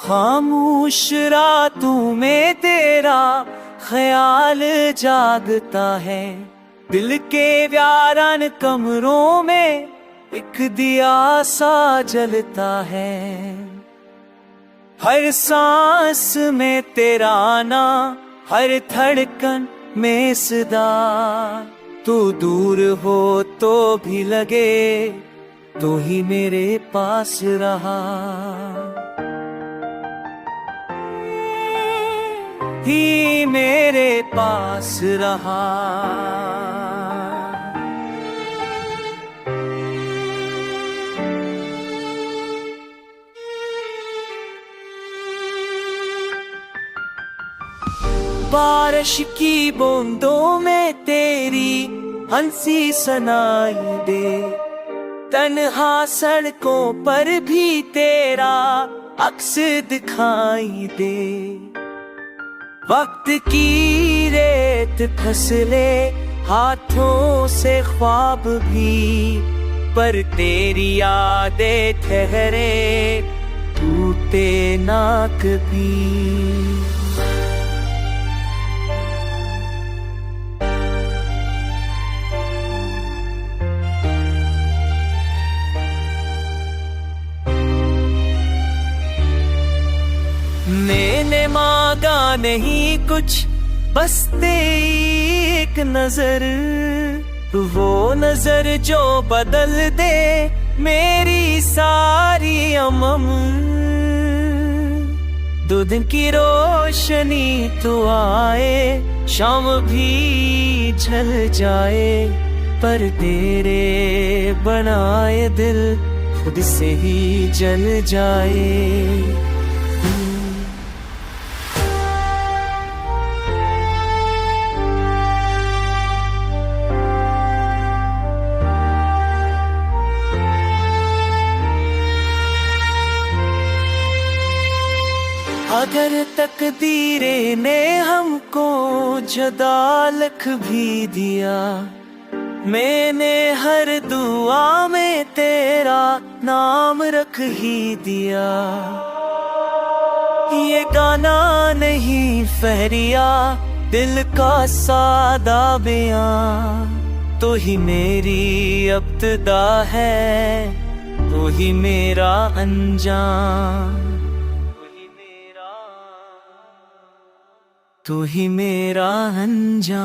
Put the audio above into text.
खामोश रातों में तेरा ख्याल जागता है। दिल के व्यारान कमरों में एक दिया सा जलता है। हर सांस में तेरा नाम, हर धड़कन में सदा। तू दूर हो तो भी लगे तू ही मेरे पास रहा। ही मेरे पास रहा। बारिश की बूंदों में तेरी हंसी सुनाई दे। तन्हा सड़कों पर भी तेरा अक्स दिखाई दे। वक्त की रेत फसले हाथों से ख्वाब भी, पर तेरी यादें ठहरे टूटे ना कभी। मैंने मांगा नहीं कुछ, बस तेरी एक नजर। वो नजर जो बदल दे मेरी सारी अमम। दो दिन की रोशनी तो आए, शाम भी झल जाए, पर तेरे बनाए दिल खुद से ही जल जाए। अगर तकदीरे ने हमको जुदा लिख भी दिया, मैंने हर दुआ में तेरा नाम रख ही दिया। ये गाना नहीं फहरिया, दिल का सादा बयां। तो ही मेरी इब्तिदा है, तो ही मेरा अंजाम। तू ही मेरा अंजाम।